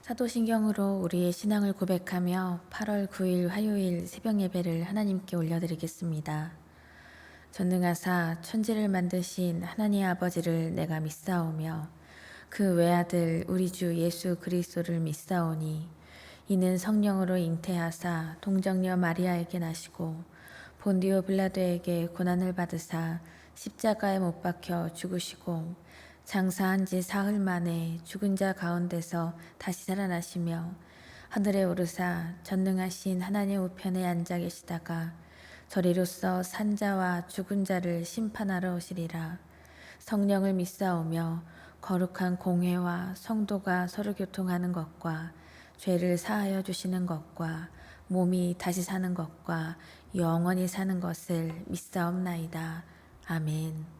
사도신경으로 우리의 신앙을 고백하며 8월 9일 화요일 새벽 예배를 하나님께 올려드리겠습니다. 전능하사 천지를 만드신 하나님 아버지를 내가 믿사오며 그 외아들 우리 주 예수 그리스도를 믿사오니 이는 성령으로 잉태하사 동정녀 마리아에게 나시고 본디오 빌라도에게 고난을 받으사 십자가에 못 박혀 죽으시고 장사한 지 사흘 만에 죽은 자 가운데서 다시 살아나시며 하늘에 오르사 전능하신 하나님 우편에 앉아 계시다가 저리로서 산자와 죽은 자를 심판하러 오시리라. 성령을 믿사오며 거룩한 공회와 성도가 서로 교통하는 것과 죄를 사하여 주시는 것과 몸이 다시 사는 것과 영원히 사는 것을 믿사옵나이다. 아멘.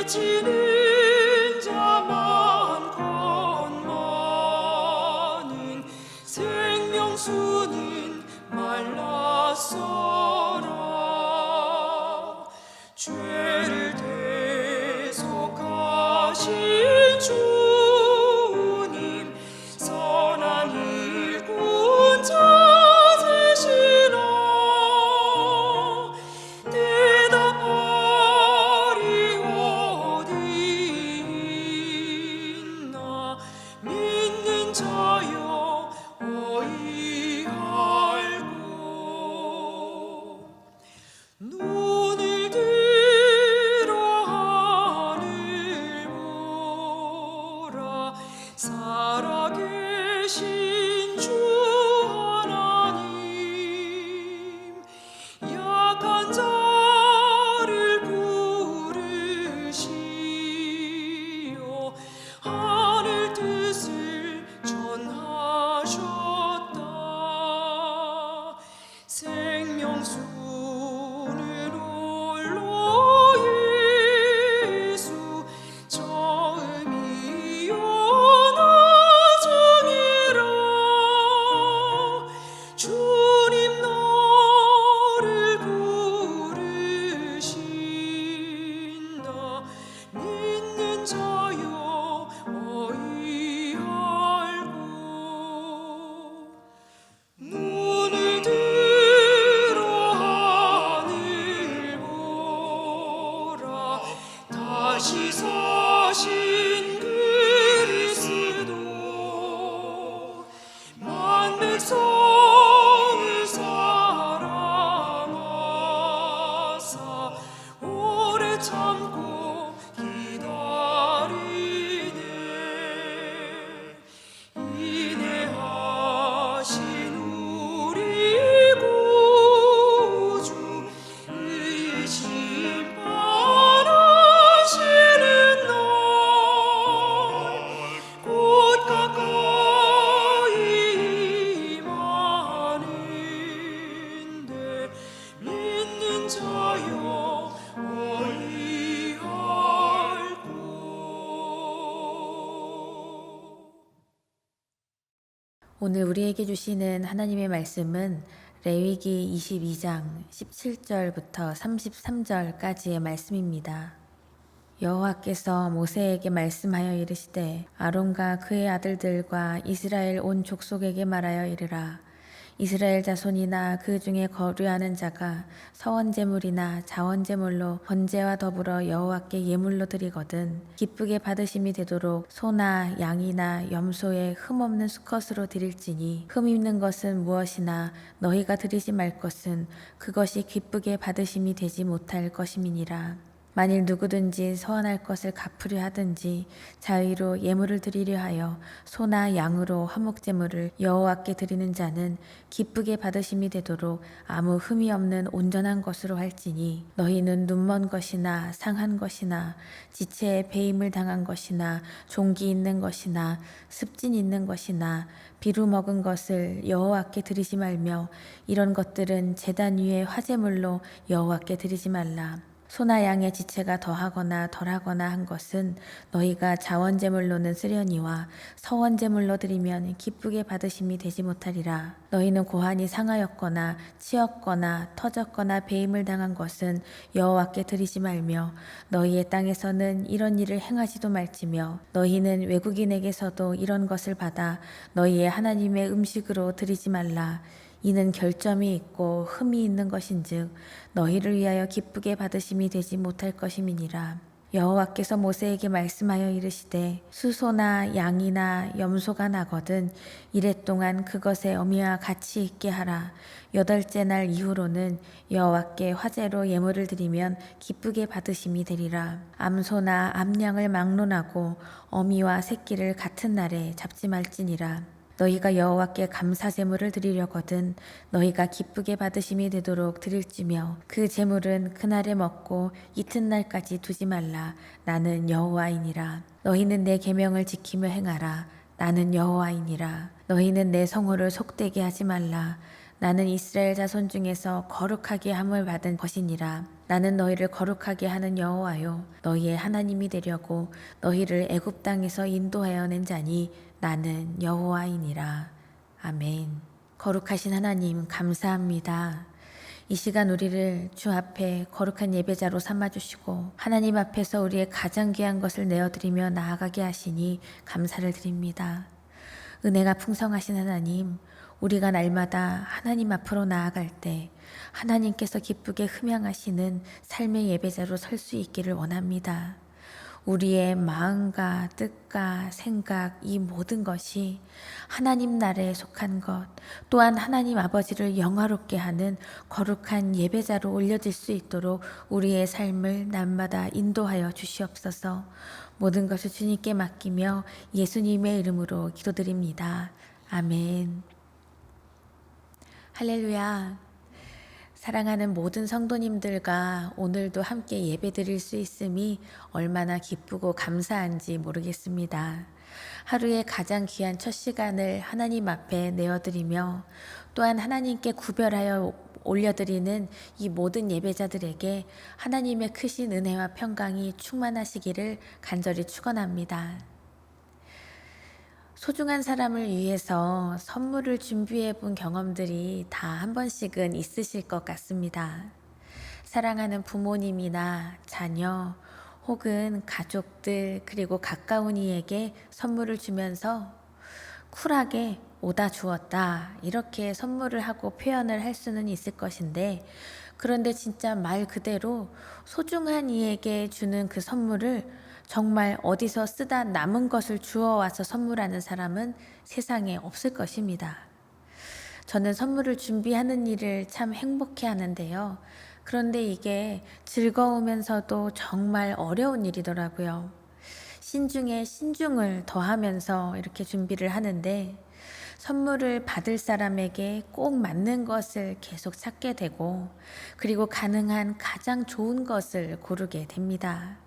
외치는 자만 건너는 생명수는 말랐어라. 죄를 대속하신 주님 선한 일꾼 찾으시라. 대답하리 어디 있나 믿는 자여 어이할꼬. 눈을 들어 하늘 보라. 살아계신 주 하나님 약한 자를 부르시어 하늘 뜻을 전하셨다. 생명수는 홀로 예수 처음이요 나중이라. 주님 너를 부르신다. 믿는 자여 어이할꼬. 눈을 들어 하늘 보라. 다시 사신 그리스도 만 백성을 사랑하사 오래 참고 기다리네. 인내하신 우리 구주 의의 심판하시는 날 곧 가까이 임하는데 믿는 자여 어이할꼬. 오늘 우리에게 주시는 하나님의 말씀은 레위기 22장 17절부터 33절까지의 말씀입니다. 여호와께서 모세에게 말씀하여 이르시되 아론과 그의 아들들과 이스라엘 온 족속에게 말하여 이르라. 이스라엘 자손이나 그 중에 거류하는 자가 서원제물이나 자원제물로 번제와 더불어 여호와께 예물로 드리거든 기쁘게 받으심이 되도록 소나 양이나 염소의 흠없는 수컷으로 드릴지니 흠 있는 것은 무엇이나 너희가 드리지 말 것은 그것이 기쁘게 받으심이 되지 못할 것임이니라. 만일 누구든지 서원할 것을 갚으려 하든지 자의로 예물을 드리려 하여 소나 양으로 화목제물을 여호와께 드리는 자는 기쁘게 받으심이 되도록 아무 흠이 없는 온전한 것으로 할지니 너희는 눈먼 것이나 상한 것이나 지체에 배임을 당한 것이나 종기 있는 것이나 습진 있는 것이나 비루 먹은 것을 여호와께 드리지 말며 이런 것들은 제단 위에 화제물로 여호와께 드리지 말라. 소나 양의 지체가 더하거나 덜하거나 한 것은 너희가 자원제물로는 쓰려니와 서원제물로 드리면 기쁘게 받으심이 되지 못하리라. 너희는 고환이 상하였거나 치었거나 터졌거나 배임을 당한 것은 여호와께 드리지 말며 너희의 땅에서는 이런 일을 행하지도 말지며 너희는 외국인에게서도 이런 것을 받아 너희의 하나님의 음식으로 드리지 말라. 이는 결점이 있고 흠이 있는 것인즉 너희를 위하여 기쁘게 받으심이 되지 못할 것임이니라. 여호와께서 모세에게 말씀하여 이르시되 수소나 양이나 염소가 나거든 이래 동안 그것의 어미와 같이 있게 하라. 8째 날 이후로는 여호와께 화제로 예물을 드리면 기쁘게 받으심이 되리라. 암소나 암양을 막론하고 어미와 새끼를 같은 날에 잡지 말지니라. 너희가 여호와께 감사 제물을 드리려거든 너희가 기쁘게 받으심이 되도록 드릴지며 그 제물은 그날에 먹고 이튿날까지 두지 말라. 나는 여호와이니라. 너희는 내 계명을 지키며 행하라. 나는 여호와이니라. 너희는 내 성호를 속되게 하지 말라. 나는 이스라엘 자손 중에서 거룩하게 함을 받은 것이니라. 나는 너희를 거룩하게 하는 여호와요 너희의 하나님이 되려고 너희를 애굽 땅에서 인도하여 낸 자니 나는 여호와이니라. 아멘. 거룩하신 하나님 감사합니다. 이 시간 우리를 주 앞에 거룩한 예배자로 삼아주시고 하나님 앞에서 우리의 가장 귀한 것을 내어드리며 나아가게 하시니 감사를 드립니다. 은혜가 풍성하신 하나님, 우리가 날마다 하나님 앞으로 나아갈 때 하나님께서 기쁘게 흠양하시는 삶의 예배자로 설 수 있기를 원합니다. 우리의 마음과 뜻과 생각 이 모든 것이 하나님 나라에 속한 것 또한 하나님 아버지를 영화롭게 하는 거룩한 예배자로 올려질 수 있도록 우리의 삶을 날마다 인도하여 주시옵소서. 모든 것을 주님께 맡기며 예수님의 이름으로 기도드립니다. 아멘. 할렐루야. 사랑하는 모든 성도님들과 오늘도 함께 예배드릴 수 있음이 얼마나 기쁘고 감사한지 모르겠습니다. 하루의 가장 귀한 첫 시간을 하나님 앞에 내어드리며 또한 하나님께 구별하여 올려드리는 이 모든 예배자들에게 하나님의 크신 은혜와 평강이 충만하시기를 간절히 축원합니다. 소중한 사람을 위해서 선물을 준비해 본 경험들이 다 한 번씩은 있으실 것 같습니다. 사랑하는 부모님이나 자녀 혹은 가족들 그리고 가까운 이에게 선물을 주면서 쿨하게 오다 주었다 이렇게 선물을 하고 표현을 할 수는 있을 것인데 그런데 진짜 말 그대로 소중한 이에게 주는 그 선물을 정말 어디서 쓰다 남은 것을 주워와서 선물하는 사람은 세상에 없을 것입니다. 저는 선물을 준비하는 일을 참 행복해 하는데요. 그런데 이게 즐거우면서도 정말 어려운 일이더라고요. 신중에 신중을 더하면서 이렇게 준비를 하는데 선물을 받을 사람에게 꼭 맞는 것을 계속 찾게 되고 그리고 가능한 가장 좋은 것을 고르게 됩니다.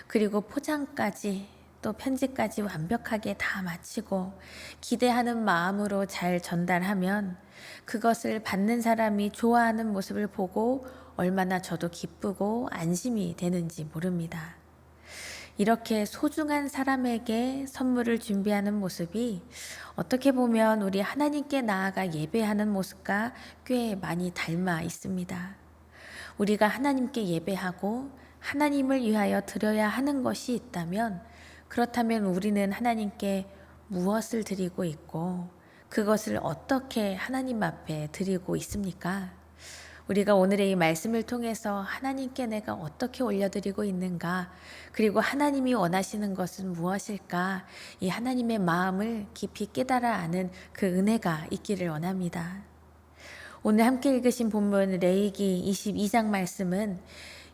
그리고 포장까지 또 편지까지 완벽하게 다 마치고 기대하는 마음으로 잘 전달하면 그것을 받는 사람이 좋아하는 모습을 보고 얼마나 저도 기쁘고 안심이 되는지 모릅니다. 이렇게 소중한 사람에게 선물을 준비하는 모습이 어떻게 보면 우리 하나님께 나아가 예배하는 모습과 꽤 많이 닮아 있습니다. 우리가 하나님께 예배하고 하나님을 위하여 드려야 하는 것이 있다면 그렇다면 우리는 하나님께 무엇을 드리고 있고 그것을 어떻게 하나님 앞에 드리고 있습니까? 우리가 오늘의 이 말씀을 통해서 하나님께 내가 어떻게 올려드리고 있는가, 그리고 하나님이 원하시는 것은 무엇일까, 이 하나님의 마음을 깊이 깨달아 아는 그 은혜가 있기를 원합니다. 오늘 함께 읽으신 본문 레위기 22장 말씀은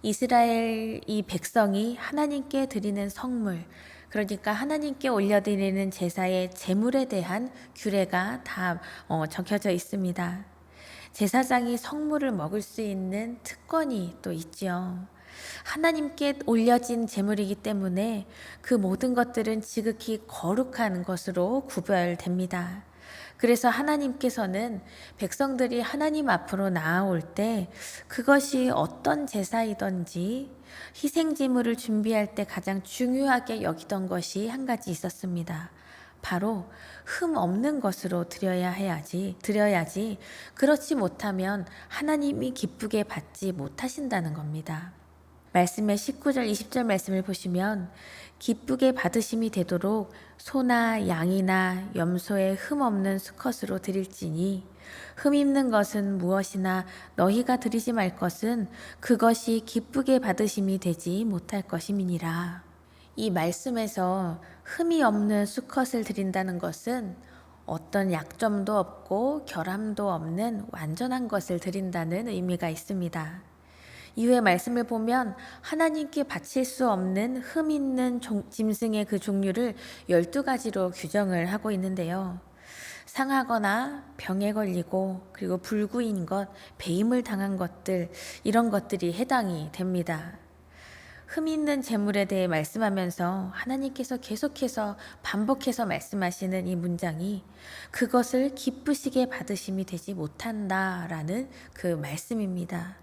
이스라엘 이 백성이 하나님께 드리는 성물, 그러니까 하나님께 올려드리는 제사의 제물에 대한 규례가 다 적혀져 있습니다. 제사장이 성물을 먹을 수 있는 특권이 또 있지요. 하나님께 올려진 제물이기 때문에 그 모든 것들은 지극히 거룩한 것으로 구별됩니다. 그래서 하나님께서는 백성들이 하나님 앞으로 나아올 때 그것이 어떤 제사이든지 희생제물을 준비할 때 가장 중요하게 여기던 것이 한 가지 있었습니다. 바로 흠 없는 것으로 드려야지 그렇지 못하면 하나님이 기쁘게 받지 못하신다는 겁니다. 말씀의 19절 20절 말씀을 보시면 기쁘게 받으심이 되도록 소나 양이나 염소의 흠 없는 수컷으로 드릴지니 흠 있는 것은 무엇이나 너희가 드리지 말 것은 그것이 기쁘게 받으심이 되지 못할 것임이니라. 이 말씀에서 흠이 없는 수컷을 드린다는 것은 어떤 약점도 없고 결함도 없는 완전한 것을 드린다는 의미가 있습니다. 이후의 말씀을 보면 하나님께 바칠 수 없는 흠 있는 짐승의 그 종류를 12가지로 규정을 하고 있는데요. 상하거나 병에 걸리고 그리고 불구인 것, 배임을 당한 것들, 이런 것들이 해당이 됩니다. 흠 있는 재물에 대해 말씀하면서 하나님께서 계속해서 반복해서 말씀하시는 이 문장이 그것을 기쁘시게 받으심이 되지 못한다라는 그 말씀입니다.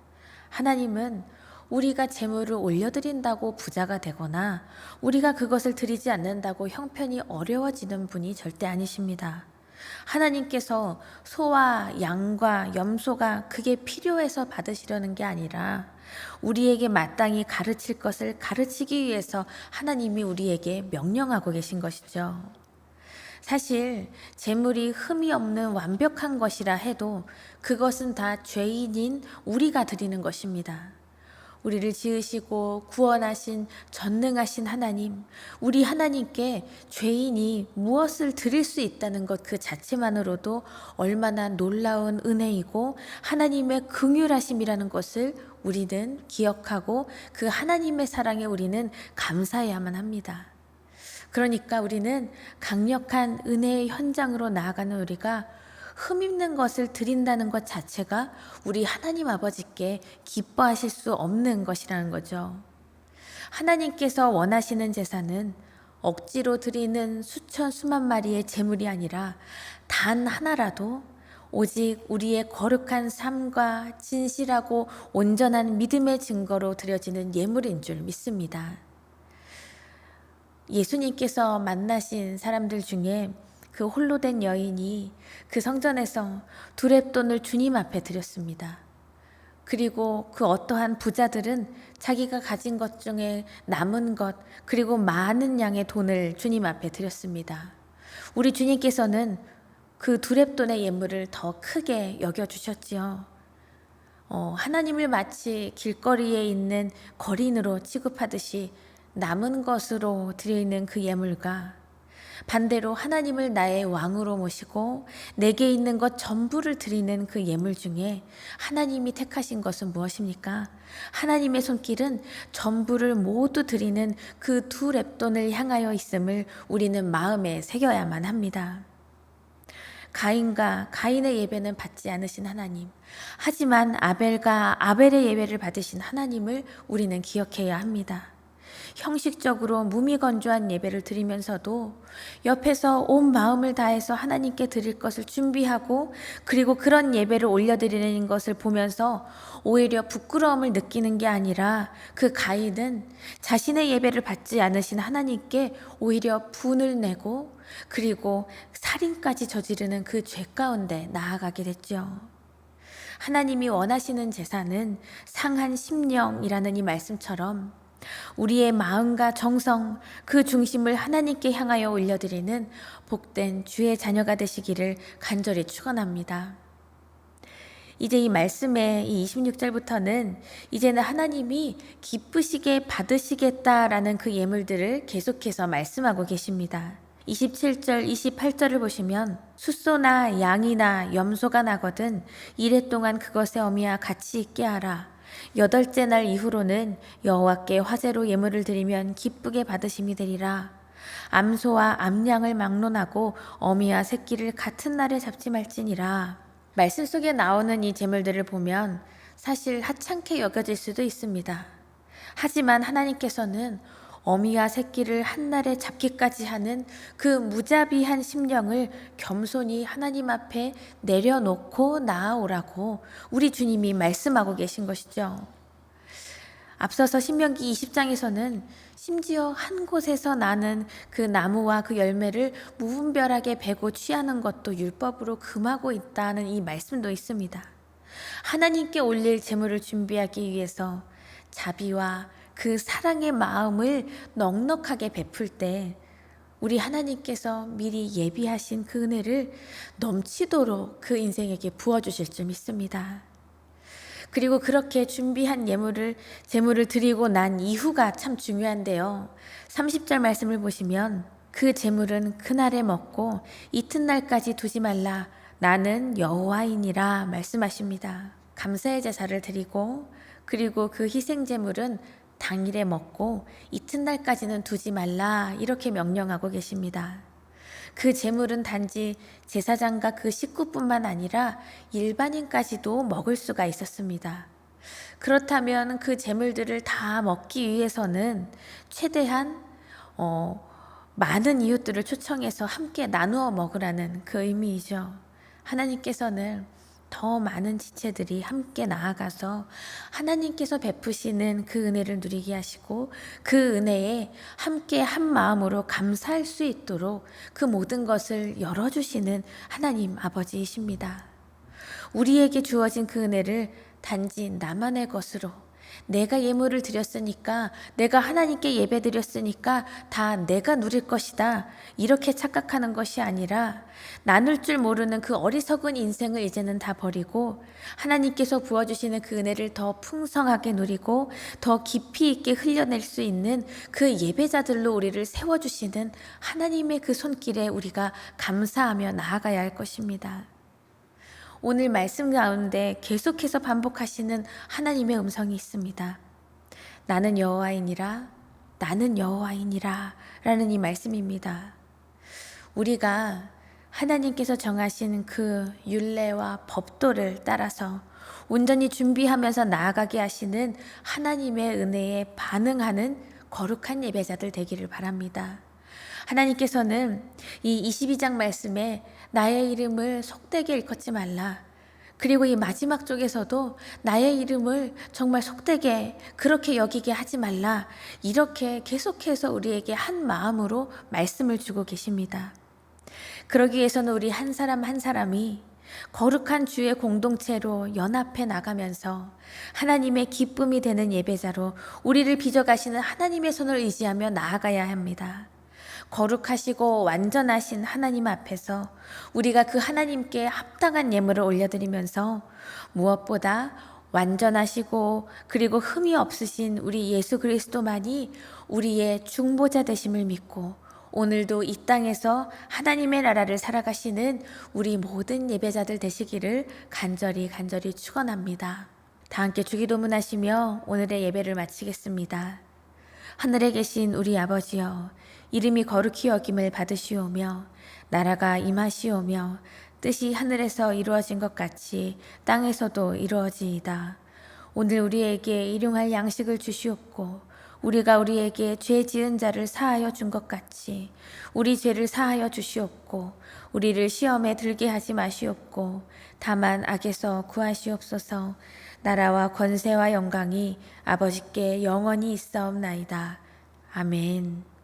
하나님은 우리가 재물을 올려드린다고 부자가 되거나 우리가 그것을 드리지 않는다고 형편이 어려워지는 분이 절대 아니십니다. 하나님께서 소와 양과 염소가 그게 필요해서 받으시려는 게 아니라 우리에게 마땅히 가르칠 것을 가르치기 위해서 하나님이 우리에게 명령하고 계신 것이죠. 사실 재물이 흠이 없는 완벽한 것이라 해도 그것은 다 죄인인 우리가 드리는 것입니다. 우리를 지으시고 구원하신 전능하신 하나님, 우리 하나님께 죄인이 무엇을 드릴 수 있다는 것 그 자체만으로도 얼마나 놀라운 은혜이고 하나님의 긍휼하심이라는 것을 우리는 기억하고 그 하나님의 사랑에 우리는 감사해야만 합니다. 그러니까 우리는 강력한 은혜의 현장으로 나아가는 우리가 흠 있는 것을 드린다는 것 자체가 우리 하나님 아버지께 기뻐하실 수 없는 것이라는 거죠. 하나님께서 원하시는 제사는 억지로 드리는 수천 수만 마리의 제물이 아니라 단 하나라도 오직 우리의 거룩한 삶과 진실하고 온전한 믿음의 증거로 드려지는 예물인 줄 믿습니다. 예수님께서 만나신 사람들 중에 그 홀로 된 여인이 그 성전에서 두 렙돈을 주님 앞에 드렸습니다. 그리고 그 어떠한 부자들은 자기가 가진 것 중에 남은 것 그리고 많은 양의 돈을 주님 앞에 드렸습니다. 우리 주님께서는 그 두 렙돈의 예물을 더 크게 여겨주셨지요. 하나님을 마치 길거리에 있는 거린으로 취급하듯이 남은 것으로 드리는 그 예물과 반대로 하나님을 나의 왕으로 모시고 내게 있는 것 전부를 드리는 그 예물 중에 하나님이 택하신 것은 무엇입니까? 하나님의 손길은 전부를 모두 드리는 그 두 렙돈을 향하여 있음을 우리는 마음에 새겨야만 합니다. 가인의 예배는 받지 않으신 하나님, 하지만 아벨과 아벨의 예배를 받으신 하나님을 우리는 기억해야 합니다. 형식적으로 무미건조한 예배를 드리면서도 옆에서 온 마음을 다해서 하나님께 드릴 것을 준비하고 그리고 그런 예배를 올려드리는 것을 보면서 오히려 부끄러움을 느끼는 게 아니라 그 가인은 자신의 예배를 받지 않으신 하나님께 오히려 분을 내고 그리고 살인까지 저지르는 그 죄 가운데 나아가게 됐죠. 하나님이 원하시는 제사는 상한 심령이라는 이 말씀처럼 우리의 마음과 정성, 그 중심을 하나님께 향하여 올려드리는 복된 주의 자녀가 되시기를 간절히 축원합니다. 이제 이 말씀의 이 26절부터는 이제는 하나님이 기쁘시게 받으시겠다라는 그 예물들을 계속해서 말씀하고 계십니다. 27절, 28절을 보시면 숫소나 양이나 염소가 나거든 이래 동안 그것의 어미와 같이 있게 하라. 8째 날 이후로는 여호와께 화제로 예물을 드리면 기쁘게 받으심이 되리라. 암소와 암양을 막론하고 어미와 새끼를 같은 날에 잡지 말지니라. 말씀 속에 나오는 이 제물들을 보면 사실 하찮게 여겨질 수도 있습니다. 하지만 하나님께서는 어미와 새끼를 한 날에 잡기까지 하는 그 무자비한 심령을 겸손히 하나님 앞에 내려놓고 나아오라고 우리 주님이 말씀하고 계신 것이죠. 앞서서 신명기 20장에서는 심지어 한 곳에서 나는 그 나무와 그 열매를 무분별하게 베고 취하는 것도 율법으로 금하고 있다는 이 말씀도 있습니다. 하나님께 올릴 제물을 준비하기 위해서 자비와 그 사랑의 마음을 넉넉하게 베풀 때 우리 하나님께서 미리 예비하신 그 은혜를 넘치도록 그 인생에게 부어주실 줄 믿습니다. 그리고 그렇게 준비한 제물을 드리고 난 이후가 참 중요한데요. 30절 말씀을 보시면 그 제물은 그날에 먹고 이튿날까지 두지 말라. 나는 여호와이니라 말씀하십니다. 감사의 제사를 드리고 그리고 그 희생 제물은 당일에 먹고 이튿날까지는 두지 말라 이렇게 명령하고 계십니다. 그 제물은 단지 제사장과 그 식구뿐만 아니라 일반인까지도 먹을 수가 있었습니다. 그렇다면 그 제물들을 다 먹기 위해서는 최대한 많은 이웃들을 초청해서 함께 나누어 먹으라는 그 의미이죠. 하나님께서는 더 많은 지체들이 함께 나아가서 하나님께서 베푸시는 그 은혜를 누리게 하시고 그 은혜에 함께 한 마음으로 감사할 수 있도록 그 모든 것을 열어주시는 하나님 아버지이십니다. 우리에게 주어진 그 은혜를 단지 나만의 것으로 내가 예물을 드렸으니까 내가 하나님께 예배 드렸으니까 다 내가 누릴 것이다 이렇게 착각하는 것이 아니라 나눌 줄 모르는 그 어리석은 인생을 이제는 다 버리고 하나님께서 부어주시는 그 은혜를 더 풍성하게 누리고 더 깊이 있게 흘려낼 수 있는 그 예배자들로 우리를 세워주시는 하나님의 그 손길에 우리가 감사하며 나아가야 할 것입니다. 오늘 말씀 가운데 계속해서 반복하시는 하나님의 음성이 있습니다. 나는 여호와이니라, 나는 여호와이니라 라는 이 말씀입니다. 우리가 하나님께서 정하신 그 율례와 법도를 따라서 온전히 준비하면서 나아가게 하시는 하나님의 은혜에 반응하는 거룩한 예배자들 되기를 바랍니다. 하나님께서는 이 22장 말씀에 나의 이름을 속되게 일컫지 말라. 그리고 이 마지막 쪽에서도 나의 이름을 정말 속되게 그렇게 여기게 하지 말라. 이렇게 계속해서 우리에게 한 마음으로 말씀을 주고 계십니다. 그러기 위해서는 우리 한 사람 한 사람이 거룩한 주의 공동체로 연합해 나가면서 하나님의 기쁨이 되는 예배자로 우리를 빚어가시는 하나님의 손을 의지하며 나아가야 합니다. 거룩하시고 완전하신 하나님 앞에서 우리가 그 하나님께 합당한 예물을 올려드리면서 무엇보다 완전하시고 그리고 흠이 없으신 우리 예수 그리스도만이 우리의 중보자 되심을 믿고 오늘도 이 땅에서 하나님의 나라를 살아가시는 우리 모든 예배자들 되시기를 간절히 축원합니다. 다 함께 주기도문하시며 오늘의 예배를 마치겠습니다. 하늘에 계신 우리 아버지여, 이름이 거룩히 여김을 받으시오며 나라가 임하시오며 뜻이 하늘에서 이루어진 것 같이 땅에서도 이루어지이다. 오늘 우리에게 일용할 양식을 주시옵고 우리가 우리에게 죄 지은 자를 사하여 준 것 같이 우리 죄를 사하여 주시옵고 우리를 시험에 들게 하지 마시옵고 다만 악에서 구하시옵소서. 나라와 권세와 영광이 아버지께 영원히 있사옵나이다. 아멘.